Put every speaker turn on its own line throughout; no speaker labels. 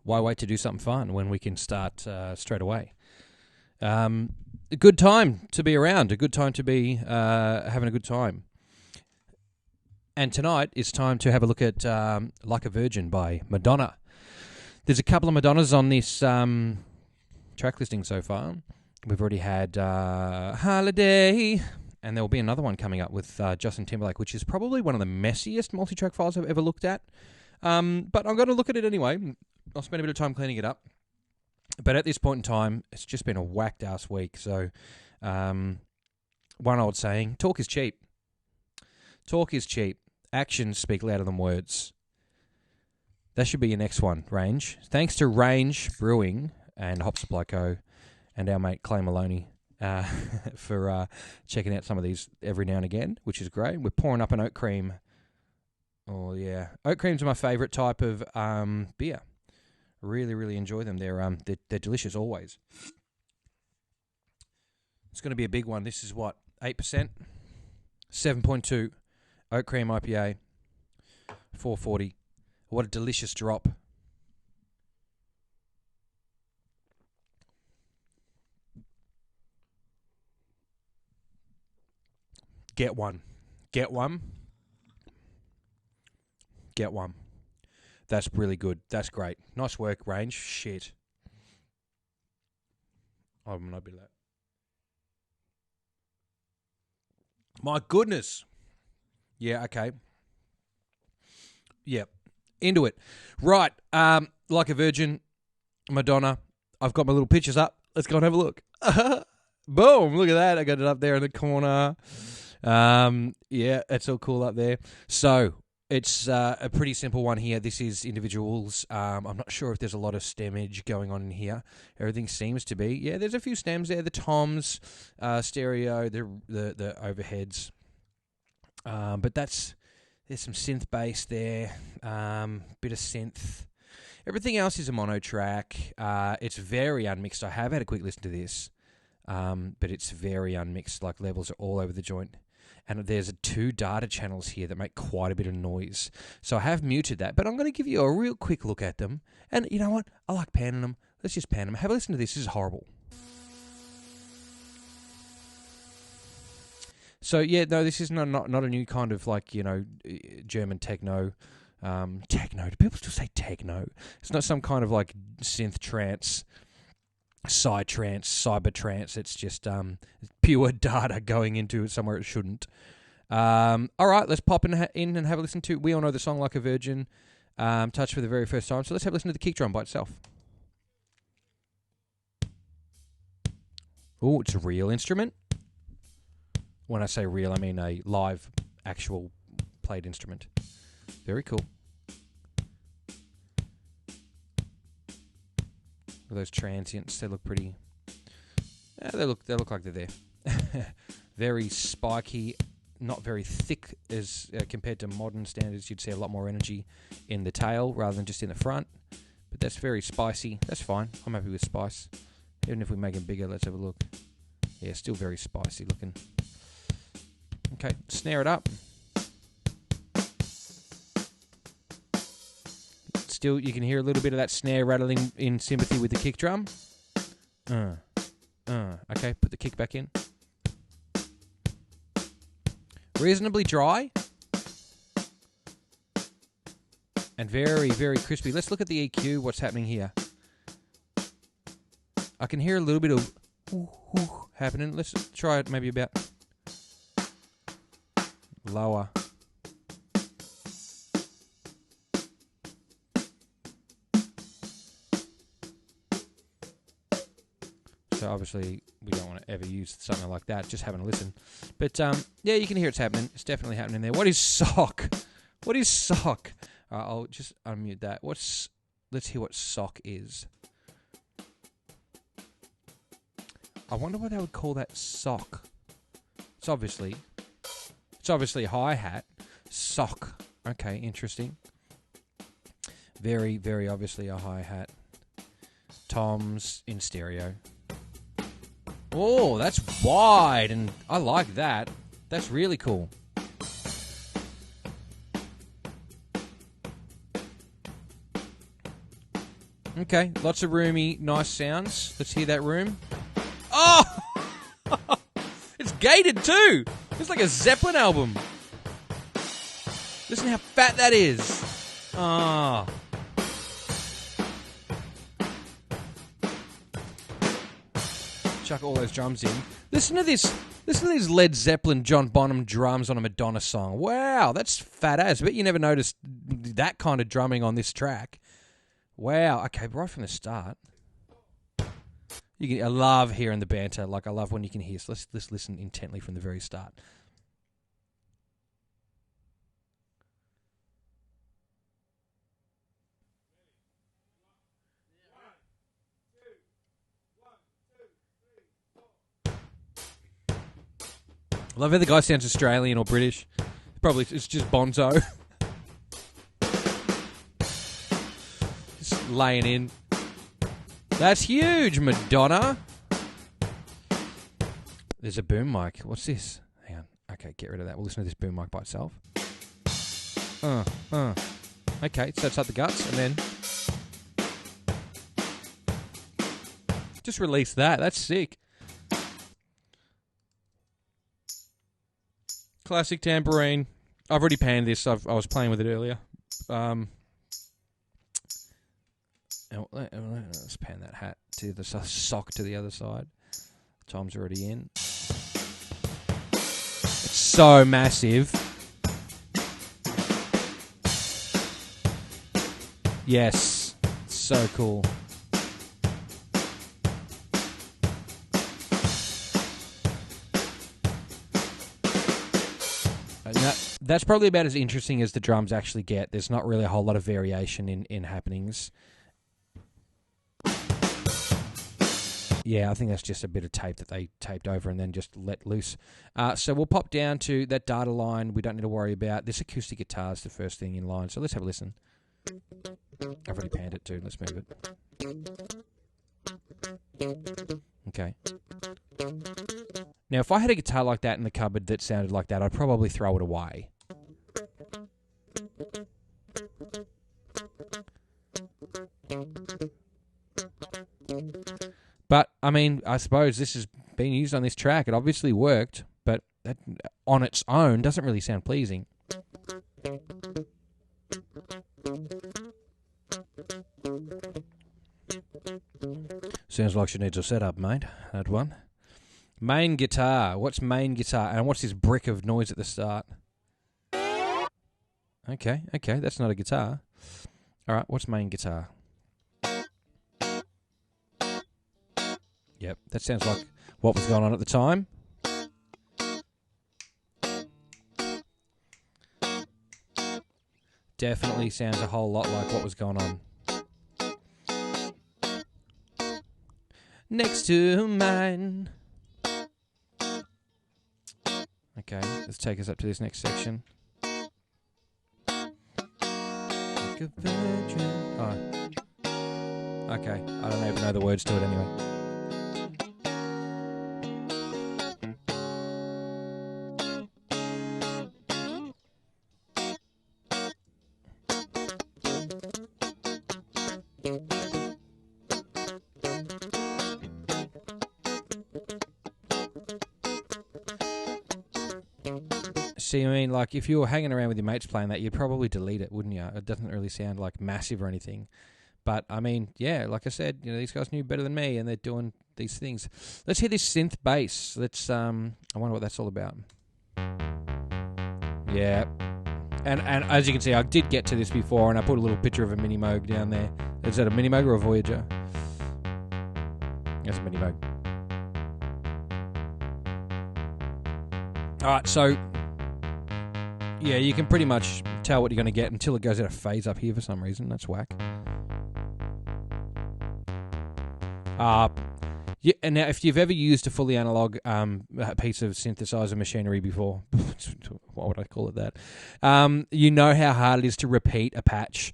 why wait to do something fun when we can start straight away? A good time to be around, a good time to be having a good time. And tonight it's time to have a look at Like a Virgin by Madonna. There's a couple of Madonnas on this track listing so far. We've already had Holiday, and there will be another one coming up with Justin Timberlake, which is probably one of the messiest multi-track files I've ever looked at. But I'm going to look at it anyway. I'll spend a bit of time cleaning it up. But at this point in time, it's just been a whacked-ass week. So, one old saying, talk is cheap. Talk is cheap. Actions speak louder than words. That should be your next one, Range. Thanks to Range Brewing and Hop Supply Co. and our mate Clay Maloney for checking out some of these every now and again, which is great. We're pouring up an oat cream. Oh, yeah. Oat creams are my favourite type of beer. Really, really enjoy them. They're delicious always. It's going to be a big one. This is what, 8%? 7.2 oat cream IPA, 440. What a delicious drop. Get one. Get one. Get one. That's really good. That's great. Nice work, Range. Shit. I'm not be that. My goodness. Yeah, okay. Yep. Into it. Right. Like a Virgin, Madonna. I've got my little pictures up. Let's go and have a look. Boom. Look at that. I got it up there in the corner. Yeah, it's all cool up there. So, it's a pretty simple one here. This is individuals. I'm not sure if there's a lot of stemmage going on in here. Everything seems to be. Yeah, there's a few stems there. The toms, stereo, the overheads. But there's some synth bass there. Bit of synth. Everything else is a mono track. It's very unmixed. I have had a quick listen to this, but it's very unmixed. Like levels are all over the joint. And there's 2 data channels here that make quite a bit of noise. So I have muted that, but I'm going to give you a real quick look at them. And you know what? I like panning them. Let's just pan them. Have a listen to this. This is horrible. So, yeah, no, this is not a new kind of, like, you know, German techno. Techno. Do people still say techno? It's not some kind of, like, synth trance, side trance, cyber trance. It's just pure data going into somewhere it shouldn't. All right, let's pop in and have a listen to. We all know the song Like a Virgin, touched for the very first time. So let's have a listen to the kick drum by itself. Oh, it's a real instrument. When I say real, I mean a live, actual played instrument. Very cool. Those transients, they look pretty. They look like they're there. Very spiky, not very thick as compared to modern standards. You'd see a lot more energy in the tail rather than just in the front. But that's very spicy. That's fine. I'm happy with spice. Even if we make them bigger, let's have a look. Yeah, still very spicy looking. Okay, snare it up. Still, you can hear a little bit of that snare rattling in sympathy with the kick drum. Okay, put the kick back in. Reasonably dry. And very, very crispy. Let's look at the EQ, what's happening here. I can hear a little bit of happening. Let's try it maybe about lower. So obviously we don't want to ever use something like that, just having a listen. But yeah, you can hear it's happening. It's definitely happening there. What is sock? What is sock? I'll just unmute that. Let's hear what sock is. I wonder why they would call that sock. It's obviously a hi-hat. Sock. Okay, interesting. Very, very obviously a hi-hat. Toms in stereo. Oh, that's wide, and I like that. That's really cool. Okay, lots of roomy, nice sounds. Let's hear that room. Oh! It's gated too! It's like a Zeppelin album. Listen how fat that is. Ah. Chuck all those drums in. Listen to this. Listen to these Led Zeppelin, John Bonham drums on a Madonna song. Wow, that's fat ass. I bet you never noticed that kind of drumming on this track. Wow. Okay, right from the start. I love hearing the banter. Like, I love when you can hear. So let's listen intently from the very start. I love how the guy sounds Australian or British. Probably it's just Bonzo. Just laying in. That's huge, Madonna. There's a boom mic. What's this? Hang on. Okay, get rid of that. We'll listen to this boom mic by itself. Okay, so it's up the guts, and then just release that. That's sick. Classic tambourine. I've already panned this. I was playing with it earlier. Let's pan that hat to the sock to the other side. Tom's already in. It's so massive. Yes. So cool. That's probably about as interesting as the drums actually get. There's not really a whole lot of variation in happenings. Yeah, I think that's just a bit of tape that they taped over and then just let loose. So we'll pop down to that data line we don't need to worry about. This acoustic guitar is the first thing in line. So let's have a listen. I've already panned it too. Let's move it. Okay. Now, if I had a guitar like that in the cupboard that sounded like that, I'd probably throw it away. But, I mean, I suppose this has been used on this track. It obviously worked, but that on its own doesn't really sound pleasing. Sounds like she needs a setup, mate. That one. Main guitar. What's main guitar? And what's this brick of noise at the start? Okay, that's not a guitar. Alright, what's main guitar? Yep, that sounds like what was going on at the time. Definitely sounds a whole lot like what was going on. Next to mine. Okay, let's take us up to this next section. Like a virgin. Oh. Okay, I don't even know the words to it anyway. See, I mean, like, if you were hanging around with your mates playing that, you'd probably delete it, wouldn't you? It doesn't really sound, like, massive or anything. But, I mean, yeah, like I said, you know, these guys knew better than me, and they're doing these things. Let's hear this synth bass. Let's, I wonder what that's all about. Yeah. And as you can see, I did get to this before, and I put a little picture of a Minogue down there. Is that a Minogue or a Voyager? That's a Minogue. All right, so yeah, you can pretty much tell what you're going to get until it goes out of phase up here for some reason. That's whack. Yeah, and now if you've ever used a fully analog piece of synthesizer machinery before, what would I call it that? You know how hard it is to repeat a patch.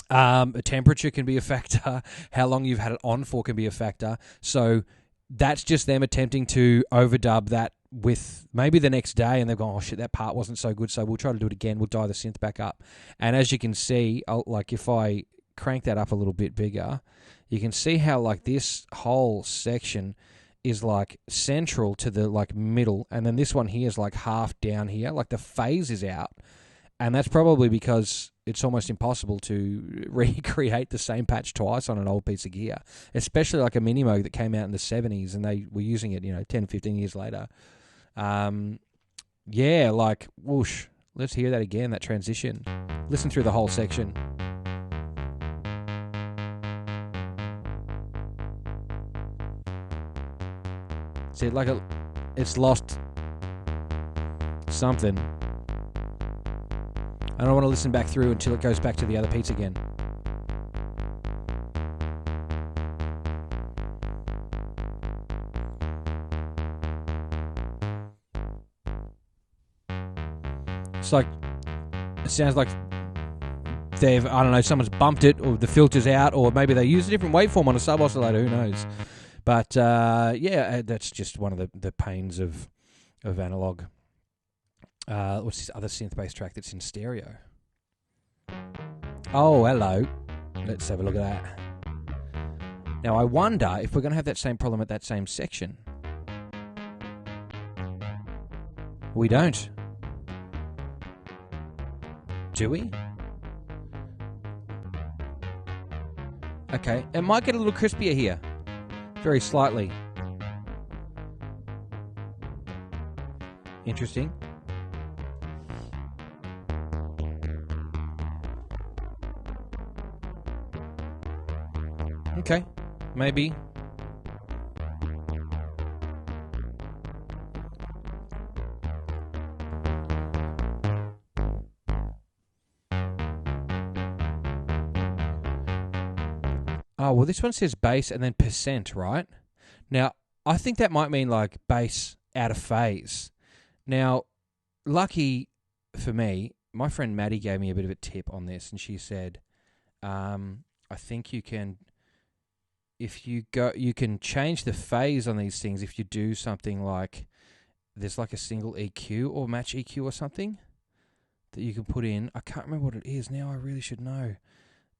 Temperature can be a factor. How long you've had it on for can be a factor. So that's just them attempting to overdub that with maybe the next day, and they've gone, oh shit, that part wasn't so good, so we'll try to do it again. We'll dial the synth back up. And as you can see, like if I crank that up a little bit bigger, you can see how like this whole section is like central to the like middle, and then this one here is like half down here, like the phase is out. And that's probably because it's almost impossible to recreate the same patch twice on an old piece of gear, especially like a Minogue that came out in the 70s and they were using it, 10, 15 years later. Yeah, like, whoosh. Let's hear that again, that transition. Listen through the whole section. See, like it's lost something. I don't want to listen back through until it goes back to the other piece again. It's like, it sounds like someone's bumped it, or the filter's out, or maybe they use a different waveform on a sub-oscillator, who knows. But, that's just one of the pains of analog. What's this other synth-based track that's in stereo? Oh, hello. Let's have a look at that. Now, I wonder if we're going to have that same problem at that same section. We don't. Do we? Okay, it might get a little crispier here. Very slightly. Interesting. Okay, maybe. Oh, well, this one says bass and then percent, right? Now, I think that might mean like bass out of phase. Now, lucky for me, my friend Maddie gave me a bit of a tip on this, and she said, I think you can... you can change the phase on these things if you do something like, there's like a single EQ or match EQ or something that you can put in. I can't remember what it is now. I really should know.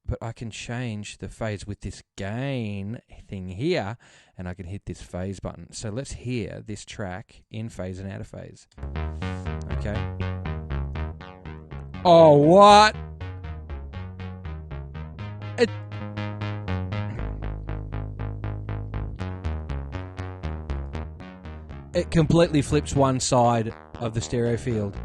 But I can change the phase with this gain thing here, and I can hit this phase button. So let's hear this track in phase and out of phase. Okay. Oh, what? It completely flips one side of the stereo field.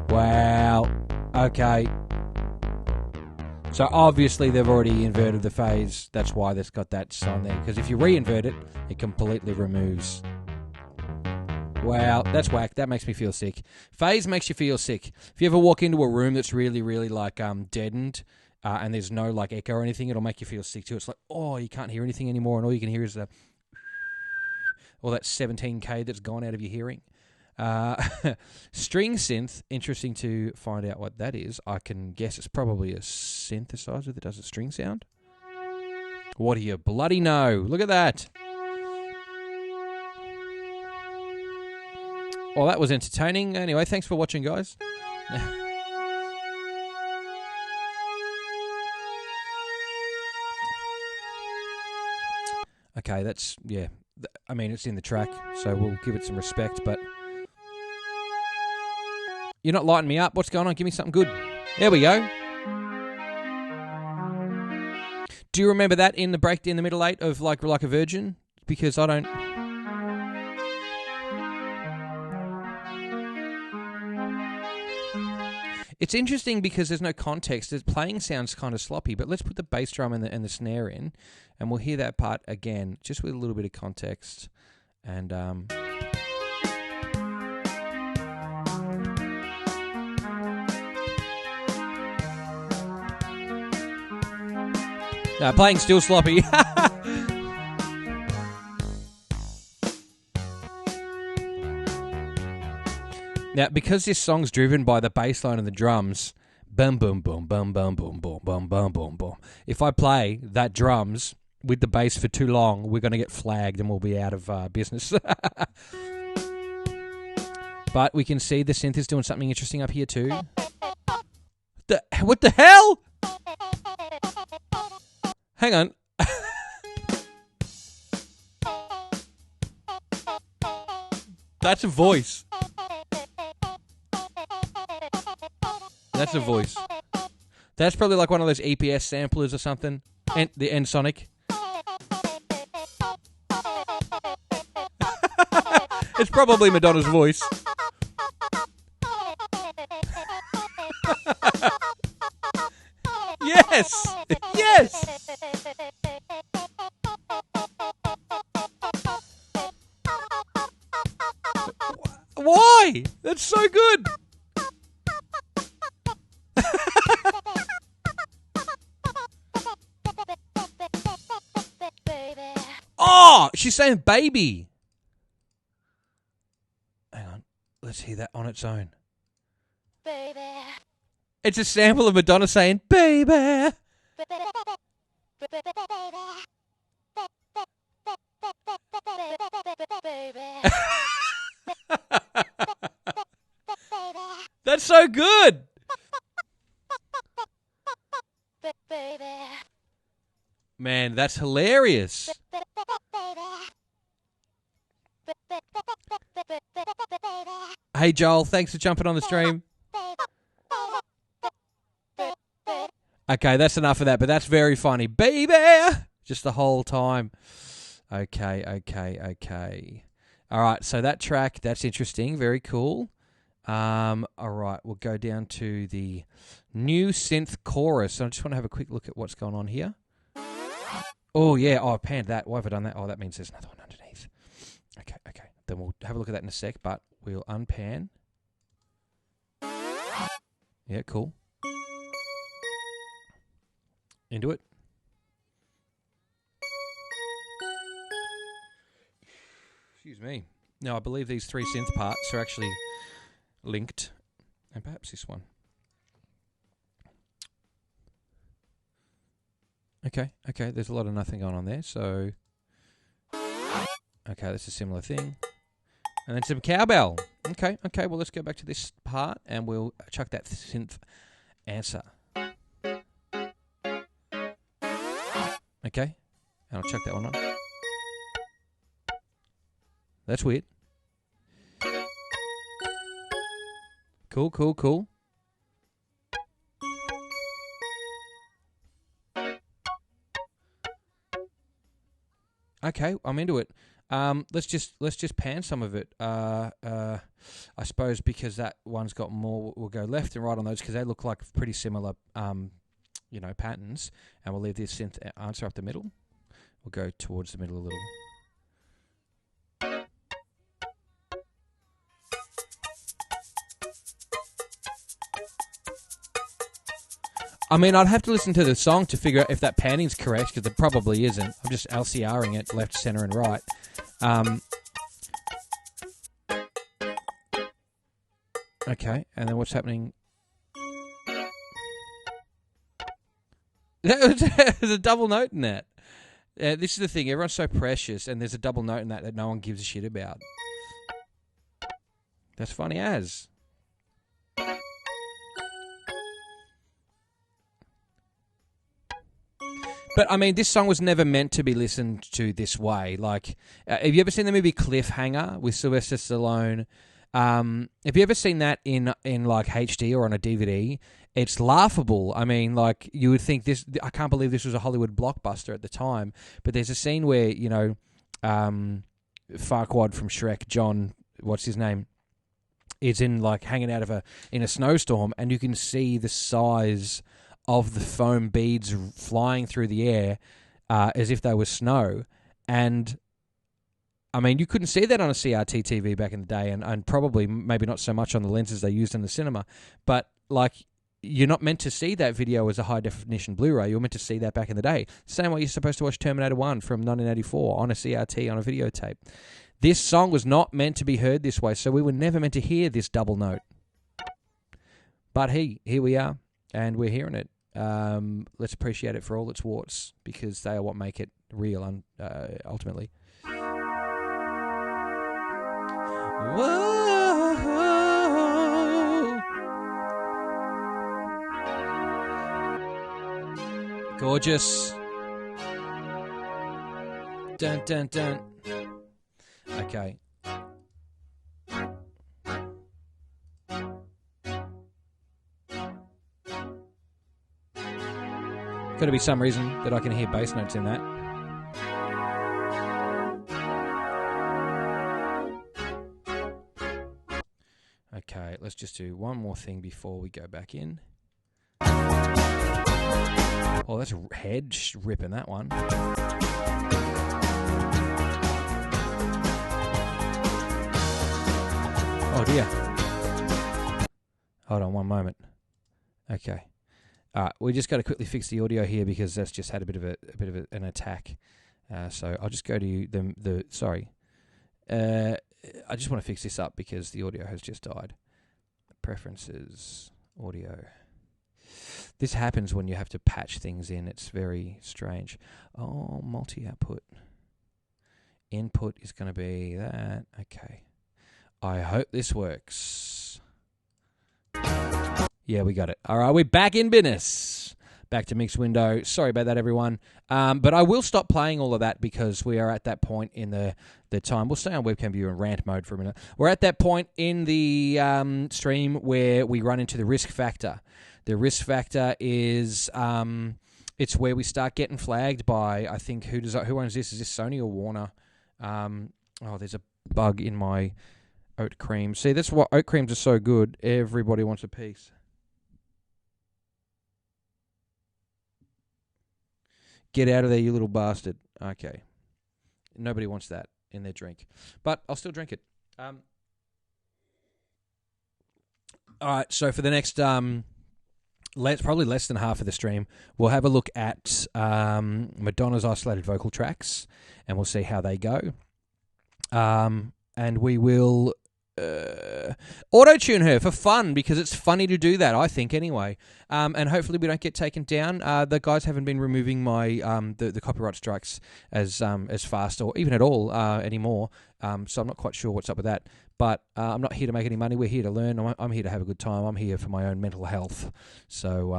Wow. Okay. So obviously they've already inverted the phase. That's why that's got that sign there. Because if you re-invert it, it completely removes. Wow, that's whack. That makes me feel sick. Phase makes you feel sick. If you ever walk into a room that's really, really like deadened, and there's no like echo or anything, it'll make you feel sick too. It's like, oh, you can't hear anything anymore, and all you can hear is all that 17K that's gone out of your hearing. String synth, interesting to find out what that is. I can guess it's probably a synthesizer that does a string sound. What do you bloody know? Look at that. Well, that was entertaining. Anyway, thanks for watching, guys. Okay, that's, yeah. I mean, it's in the track, so we'll give it some respect, but... You're not lighting me up. What's going on? Give me something good. There we go. Do you remember that in the middle 8 of like a Virgin? Because I don't... It's interesting because there's no context. The playing sounds kind of sloppy, but let's put the bass drum and the snare in, and we'll hear that part again, just with a little bit of context. And no, playing still sloppy. Now, because this song's driven by the bass line and the drums, boom, boom, boom, boom, boom, boom, boom, boom, boom, boom, boom. If I play that drums with the bass for too long, we're going to get flagged and we'll be out of business. But But we can see the synth is doing something interesting up here too. What the hell? Hang on. That's a voice. That's a voice. That's probably like one of those EPS samplers or something. And the N Sonic. It's probably Madonna's voice. Yes! Yes! Why? That's so good! Oh! She's saying baby! Hang on. Let's hear that on its own. Baby. It's a sample of Madonna saying, baby. That's so good. Man, that's hilarious. Hey, Joel, thanks for jumping on the stream. Okay, that's enough of that, but that's very funny. Baby! Just the whole time. Okay. All right, so that track, that's interesting. Very cool. All right, we'll go down to the new synth chorus. I just want to have a quick look at what's going on here. Oh, yeah. Oh, I panned that. Why have I done that? Oh, that means there's another one underneath. Okay. Then we'll have a look at that in a sec, but we'll unpan. Yeah, cool. Into it. Excuse me. Now, I believe these three synth parts are actually linked. And perhaps this one. Okay. There's a lot of nothing going on there, so... Okay, that's a similar thing. And then some cowbell. Okay, well, let's go back to this part, and we'll chuck that synth answer. Okay, and I'll chuck that one on. That's weird. Cool. Okay, I'm into it. Let's just pan some of it. I suppose because that one's got more, we'll go left and right on those because they look like pretty similar, patterns. And we'll leave this synth answer up the middle. We'll go towards the middle a little. I mean, I'd have to listen to the song to figure out if that panning's correct, because it probably isn't. I'm just LCRing it left, center, and right. Okay, and then what's happening? There's a double note in that. This is the thing. Everyone's so precious, and there's a double note in that no one gives a shit about. That's funny as. But, I mean, this song was never meant to be listened to this way. Like, have you ever seen the movie Cliffhanger with Sylvester Stallone? Have you ever seen that in like, HD or on a DVD? It's laughable. I mean, like, you would think this... I can't believe this was a Hollywood blockbuster at the time. But there's a scene where, Farquaad from Shrek, John, what's his name, is in, like, hanging out in a snowstorm, and you can see the size of the foam beads flying through the air as if they were snow. And, I mean, you couldn't see that on a CRT TV back in the day, and probably maybe not so much on the lenses they used in the cinema. But, like, you're not meant to see that video as a high-definition Blu-ray. You're meant to see that back in the day. Same way you're supposed to watch Terminator 1 from 1984 on a CRT on a videotape. This song was not meant to be heard this way, so we were never meant to hear this double note. But here we are, and we're hearing it. Let's appreciate it for all its warts, because they are what make it real, ultimately. Whoa. Gorgeous. Dun, dun, dun. Okay. Got to be some reason that I can hear bass notes in that. Okay, let's just do one more thing before we go back in. Oh, that's a head ripping that one. Oh dear. Hold on one moment. Okay. We just got to quickly fix the audio here because that's just had a bit of an attack. So I'll just go to sorry. I just want to fix this up because the audio has just died. Preferences, audio. This happens when you have to patch things in. It's very strange. Oh, multi-output. Input is going to be that. Okay. I hope this works. Yeah, we got it. All right, we're back in business. Back to mixed window. Sorry about that, everyone. But I will stop playing all of that because we are at that point in the time. We'll stay on webcam view and rant mode for a minute. We're at that point in the stream where we run into the risk factor. The risk factor is it's where we start getting flagged by, I think, who owns this? Is this Sony or Warner? There's a bug in my oat cream. See, that's why oat creams are so good. Everybody wants a piece. Get out of there, you little bastard. Okay. Nobody wants that in their drink. But I'll still drink it. All right, so for the next, probably less than half of the stream, we'll have a look at Madonna's isolated vocal tracks, and we'll see how they go. And we will auto-tune her for fun, because it's funny to do that, I think, anyway. And hopefully we don't get taken down. The guys haven't been removing my the copyright strikes as fast or even at all anymore. So I'm not quite sure what's up with that. But I'm not here to make any money. We're here to learn. I'm here to have a good time. I'm here for my own mental health. So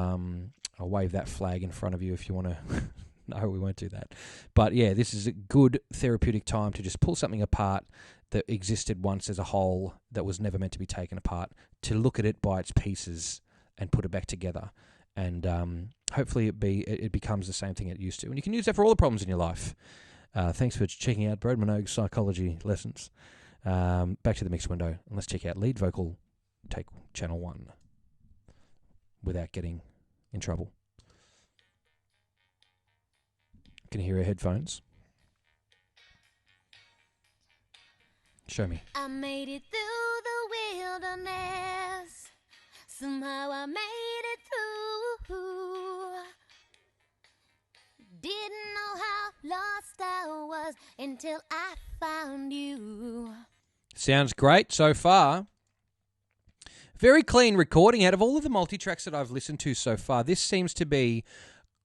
I'll wave that flag in front of you if you want to. No, we won't do that. But yeah, this is a good therapeutic time to just pull something apart that existed once as a whole that was never meant to be taken apart, to look at it by its pieces and put it back together. And hopefully it becomes the same thing it used to. And you can use that for all the problems in your life. Thanks for checking out Broden Minogue Psychology Lessons. Back to the mixed window. And let's check out lead vocal, take channel 1, without getting in trouble. Can you hear her headphones? Show me.
I made it through the wilderness. Somehow I made it through. Didn't know how lost I was until I found you.
Sounds great so far. Very clean recording. Out of all of the multi-tracks that I've listened to so far, this seems to be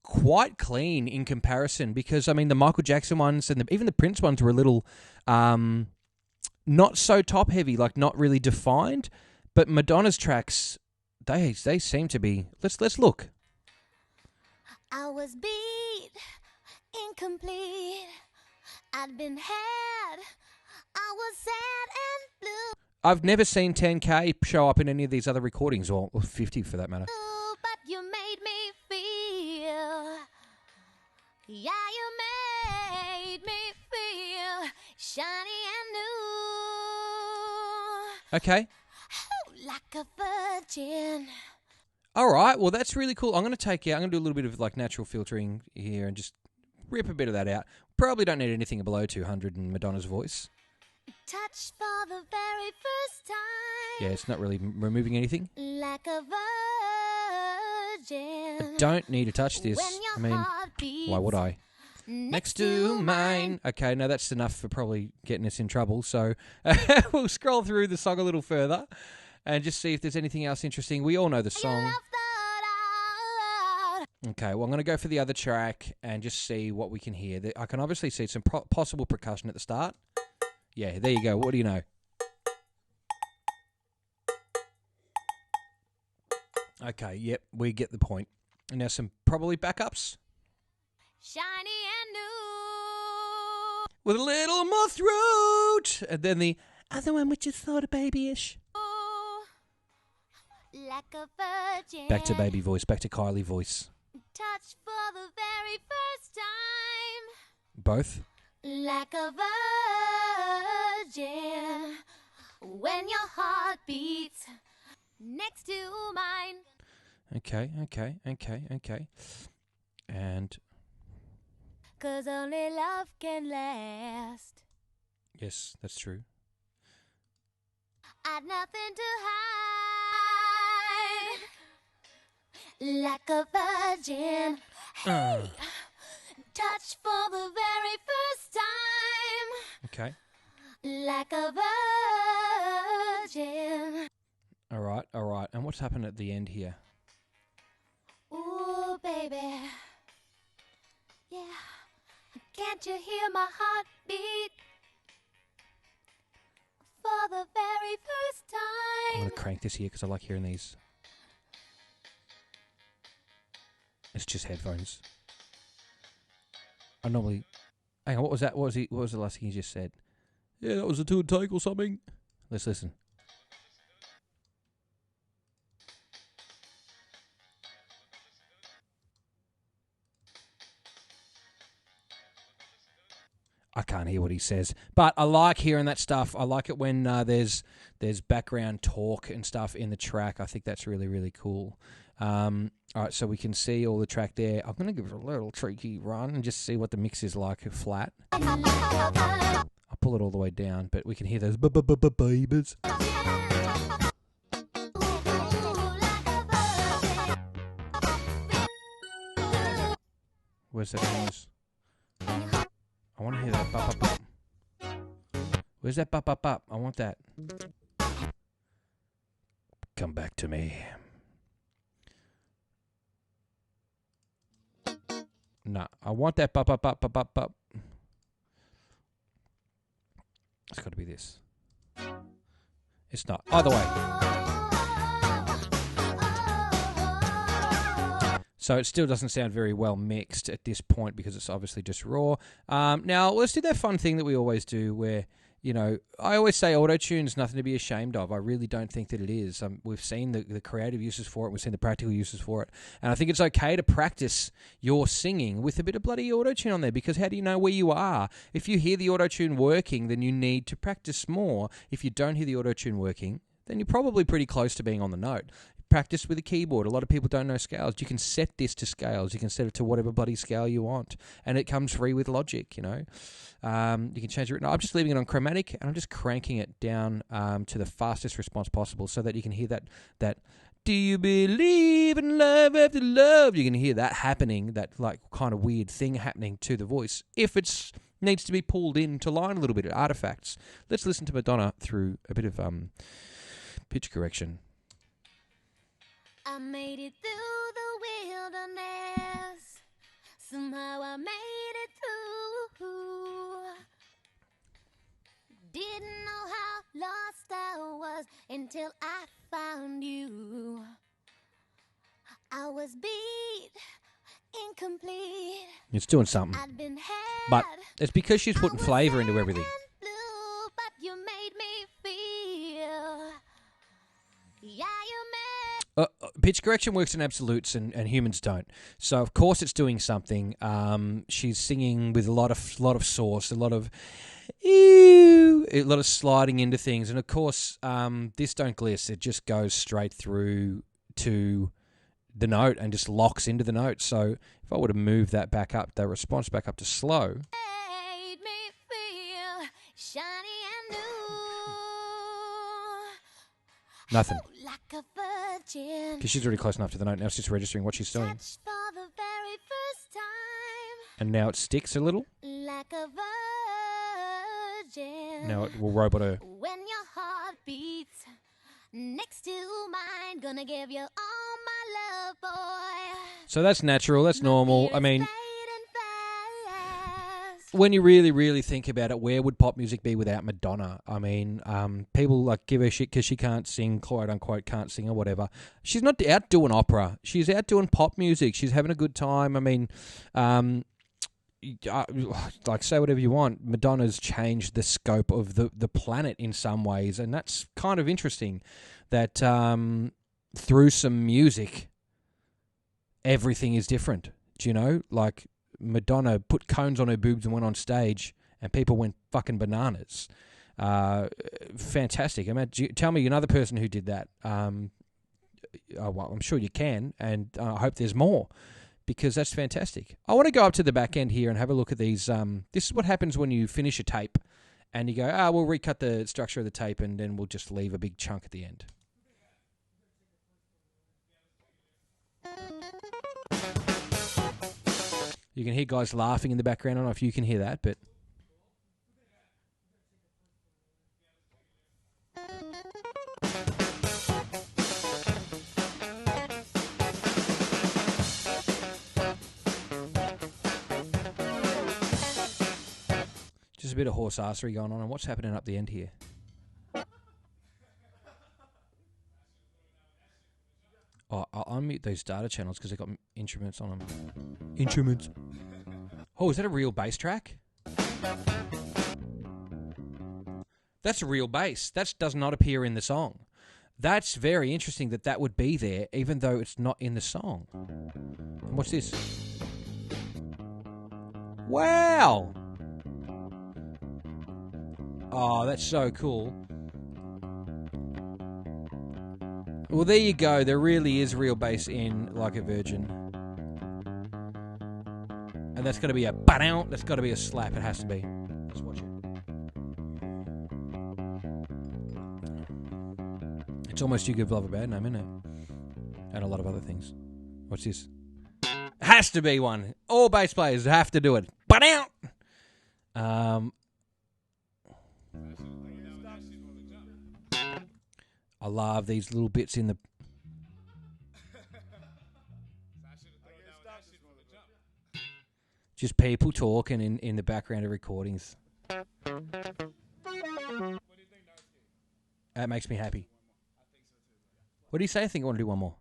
quite clean in comparison, because, I mean, the Michael Jackson ones and even the Prince ones were a little not so top-heavy, like not really defined. But Madonna's tracks, they seem to be... Let's look.
I was beat, incomplete. I'd been had. I was sad and blue.
I've never seen 10K show up in any of these other recordings, or 50 for that matter.
But you made me feel. Yeah, you made me feel shiny and new.
Okay.
Oh, like a virgin.
All right. Well, that's really cool. I'm going to do a little bit of like natural filtering here and just rip a bit of that out. Probably don't need anything below 200 in Madonna's voice.
Touch for the very first time.
Yeah, it's not really removing anything.
Like a virgin.
I don't need to touch this. I mean, why would I? Next to mine. Okay, no, that's enough for probably getting us in trouble. So we'll scroll through the song a little further and just see if there's anything else interesting. We all know the song. Okay, well, I'm going to go for the other track and just see what we can hear. I can obviously see some possible percussion at the start. Yeah, there you go. What do you know? Okay, yep, we get the point. And now some probably backups.
shiny and new.
With a little more throat. And then the other one, which is sort of babyish.
Like a virgin.
Back to baby voice, back to Kylie voice.
Touch for the very first time.
Both?
Like a virgin. When your heart beats next to mine.
Okay. And
'Cause only love can last.
yes, that's true.
I've nothing to hide. Like a virgin. Hey, touch for the very first time.
Okay.
Like a virgin.
All right. And what's happened at the end here?
Ooh, baby. Yeah. Can't you hear my heartbeat? For the very first
I'm
time.
going to crank this here because I like hearing these. It's just headphones. I normally... Hang on, what was that? What was the last thing you just said? Yeah, that was a two and take or something. Let's listen. I can't hear what he says, but I like hearing that stuff. I like it when there's background talk and stuff in the track. I think that's really, really cool. All right, so we can see all the track there. I'm going to give it a little tricky run and just see what the mix is like flat. I'll pull it all the way down, but we can hear those babies. Where's that noise? I want to hear that bop, bop, bop. Where's that bop, bop, bop? I want that. Come back to me. Nah, I want that bop, bop, bop, bop, bop, bop. It's got to be this. It's not. Either way. So it still doesn't sound very well mixed at this point because it's obviously just raw. Now, let's do that fun thing that we always do where, you know, I always say auto-tune's nothing to be ashamed of. I really don't think that it is. We've seen the creative uses for it. We've seen the practical uses for it. And I think it's okay to practice your singing with a bit of bloody auto-tune on there because how do you know where you are? If you hear the auto-tune working, then you need to practice more. If you don't hear the auto-tune working, then you're probably pretty close to being on the note. Practice with a keyboard. A lot of people don't know scales. You can set this to scales. You can set it to whatever bloody scale you want. And it comes free with Logic, you know. You can change it. No, I'm just leaving it on chromatic and I'm just cranking it down to the fastest response possible so that you can hear that do you believe in love after love? You can hear that happening, that like kind of weird thing happening to the voice. If it's needs to be pulled into line a little bit, artifacts. Let's listen to Madonna through a bit of pitch correction.
I made it through the wilderness. Somehow I made it through. Didn't know how lost I was until I found you. I was beat, incomplete.
It's doing something.
I'd been had.
But it's because she's putting flavour into everything.
Blue, but you made me feel. Yeah, you made.
Pitch correction works in absolutes and humans don't. So of course it's doing something. She's singing with a lot of sauce, a lot of sliding into things, and of course this don't gliss. It just goes straight through to the note and just locks into the note. So if I were to move that back up, the response back up to slow.
Made me feel shiny and new.
Nothing.
Like a virgin.
Because she's already close enough to the note. Now it's just registering what she's doing.
Touch for the very first time.
And now it sticks a little.
Like a virgin.
Now it will robot her.
When your heart beats next to mine, gonna give you all my love, boy.
So that's natural. That's normal. I mean,
Fading fast.
when you really, really think about it, where would pop music be without Madonna? I mean, people like give her shit because she can't sing, quote unquote, can't sing or whatever. She's not out doing opera. She's out doing pop music. She's having a good time. I mean, like, say whatever you want. Madonna's changed the scope of the planet in some ways, and that's kind of interesting. That through some music, everything is different. Do you know? Like, Madonna put cones on her boobs and went on stage, and people went fucking bananas. Fantastic. I mean, tell me another person who did that. Well, I'm sure you can, and I hope there's more, because that's fantastic. I want to go up to the back end here and have a look at these. This is what happens when you finish a tape and you go, we'll recut the structure of the tape and then we'll just leave a big chunk at the end. You can hear guys laughing in the background. I don't know if you can hear that, but... Just a bit of horse arsery going on. And what's happening up the end here? Oh, I'll unmute those data channels because they've got instruments on them. Instruments. Oh, is that a real bass track? That's a real bass. That does not appear in the song. That's very interesting that would be there, even though it's not in the song. And what's this? Wow! Oh, that's so cool. Well, there you go. There really is real bass in Like a Virgin. And that's got to be a ba-down. That's got to be a slap. It has to be. Let's watch it. It's almost You Give Love a Bad Name, isn't it? And a lot of other things. What's this? Has to be one. All bass players have to do it. Ba-down! I love these little bits in the... Just people talking in the background of recordings. That makes me happy. What do you say? I think I want to do one more.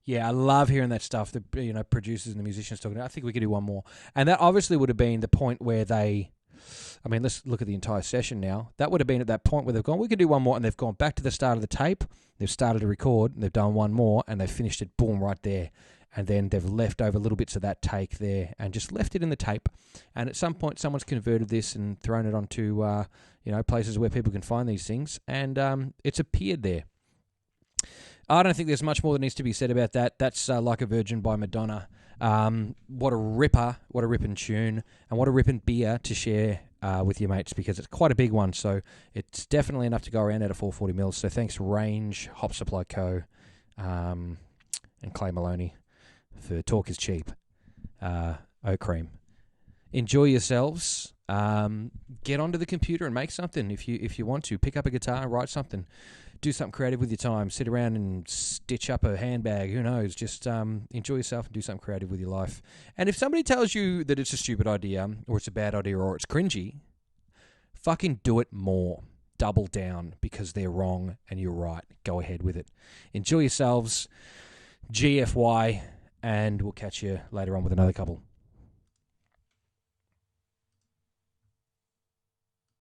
Yeah, I love hearing that stuff. The producers and the musicians talking. I think we could do one more, and that obviously would have been the point where they. I mean, let's look at the entire session now. That would have been at that point where they've gone, we could do one more, and they've gone back to the start of the tape. They've started to record, and they've done one more, and they've finished it, boom, right there. And then they've left over little bits of that take there, and just left it in the tape. And at some point, someone's converted this and thrown it onto, places where people can find these things, and it's appeared there. I don't think there's much more that needs to be said about that. That's Like a Virgin by Madonna. What a ripper, what a ripping tune, and what a ripping beer to share with your mates, because it's quite a big one, so it's definitely enough to go around out of 440ml. So thanks Range, Hop Supply Co., and Clay Maloney for Talk is Cheap, Oat Cream. Enjoy yourselves. Get onto the computer and make something if you want to. Pick up a guitar and write something. Do something creative with your time. Sit around and stitch up a handbag. Who knows? Just enjoy yourself and do something creative with your life. And if somebody tells you that it's a stupid idea, or it's a bad idea, or it's cringy, fucking do it more. Double down, because they're wrong and you're right. Go ahead with it. Enjoy yourselves. GFY, and we'll catch you later on with another couple.